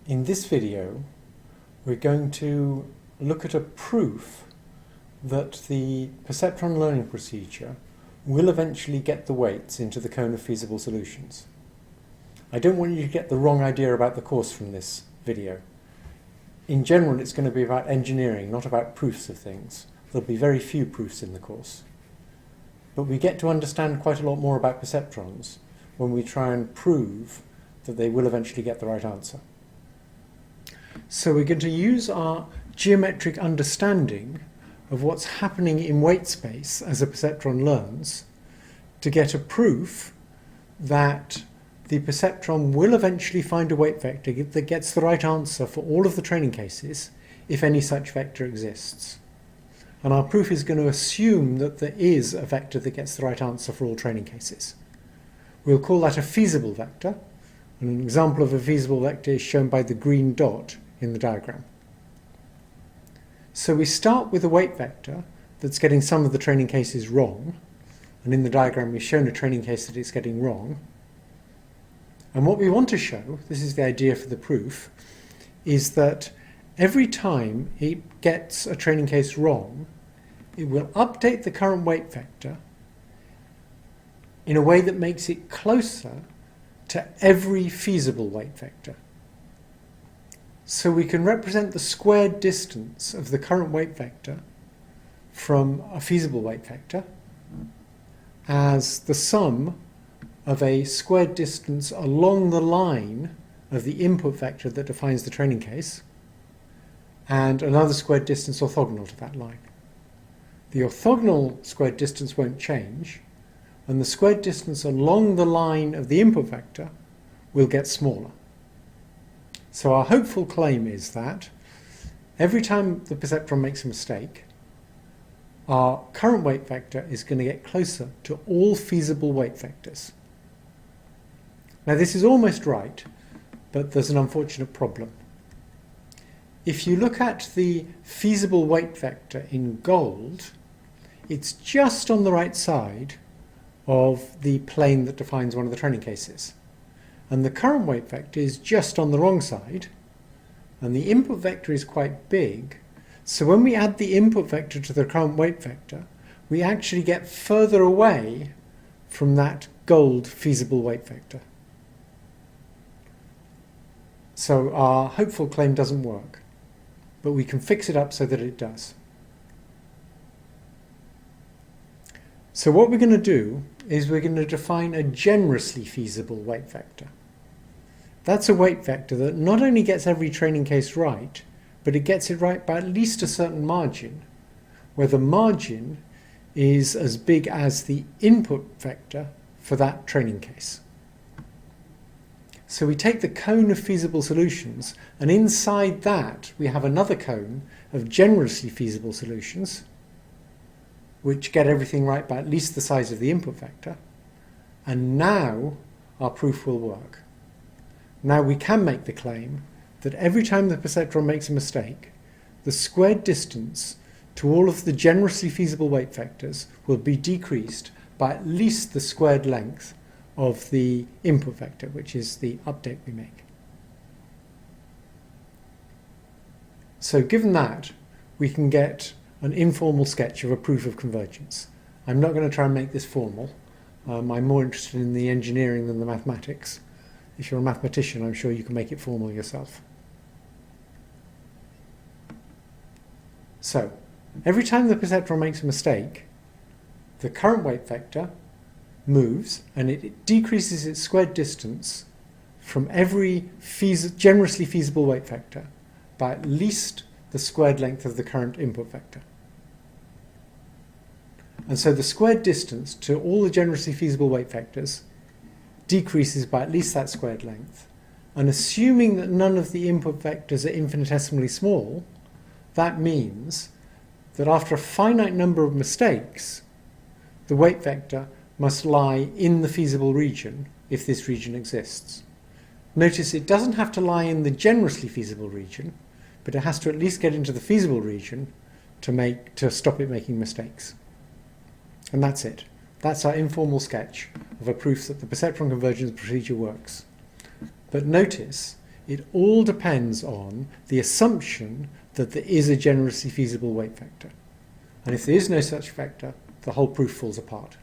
In this video, we're going to look at a proof that the perceptron learning procedure will eventually get the weights into the cone of feasible solutions. I don't want you to get the wrong idea about the course from this video. In general, it's going to be about engineering, not about proofs of things. There'll be very few proofs in the course. But we get to understand quite a lot more about perceptrons when we try and prove that they will eventually get the right answer. So we're going to use our geometric understanding of what's happening in weight space as a perceptron learns to get a proof that the perceptron will eventually find a weight vector that gets the right answer for all of the training cases if any such vector exists. And our proof is going to assume that there is a vector that gets the right answer for all training cases. We'll call that a feasible vector, and an example of a feasible vector is shown by the green dot in the diagram. So we start with a weight vector that's getting some of the training cases wrong, and in the diagram we've shown a training case that it's getting wrong. And what we want to show, this is the idea for the proof, is that every time it gets a training case wrong, it will update the current weight vector in a way that makes it closer to every feasible weight vector. So we can represent the squared distance of the current weight vector from a feasible weight vector as the sum of a squared distance along the line of the input vector that defines the training case and another squared distance orthogonal to that line. The orthogonal squared distance won't change, and the squared distance along the line of the input vector will get smaller. So our hopeful claim is that every time the perceptron makes a mistake, our current weight vector is going to get closer to all feasible weight vectors. Now this is almost right, but there's an unfortunate problem. If you look at the feasible weight vector in gold, it's just on the right side of the plane that defines one of the training cases. And the current weight vector is just on the wrong side, and the input vector is quite big, so when we add the input vector to the current weight vector, we actually get further away from that gold feasible weight vector. So our hopeful claim doesn't work, but we can fix it up so that it does. So what we're going to do is we're going to define a generously feasible weight vector. That's a weight vector that not only gets every training case right, but it gets it right by at least a certain margin, where the margin is as big as the input vector for that training case. So we take the cone of feasible solutions, and inside that we have another cone of generously feasible solutions, which get everything right by at least the size of the input vector. And now our proof will work. Now we can make the claim that every time the perceptron makes a mistake, the squared distance to all of the generously feasible weight vectors will be decreased by at least the squared length of the input vector, which is the update we make. So given that, we can get an informal sketch of a proof of convergence. I'm not going to try and make this formal. I'm more interested in the engineering than the mathematics. If you're a mathematician, I'm sure you can make it formal yourself. So, every time the perceptron makes a mistake, the current weight vector moves and it decreases its squared distance from every generously feasible weight vector by at least the squared length of the current input vector. And so the squared distance to all the generously feasible weight vectors decreases by at least that squared length. And assuming that none of the input vectors are infinitesimally small, that means that after a finite number of mistakes, the weight vector must lie in the feasible region if this region exists. Notice it doesn't have to lie in the generously feasible region, but it has to at least get into the feasible region to stop it making mistakes. And that's it. That's our informal sketch of a proof that the perceptron convergence procedure works. But notice, It all depends on the assumption that there is a generously feasible weight vector. And if there is no such vector, the whole proof falls apart.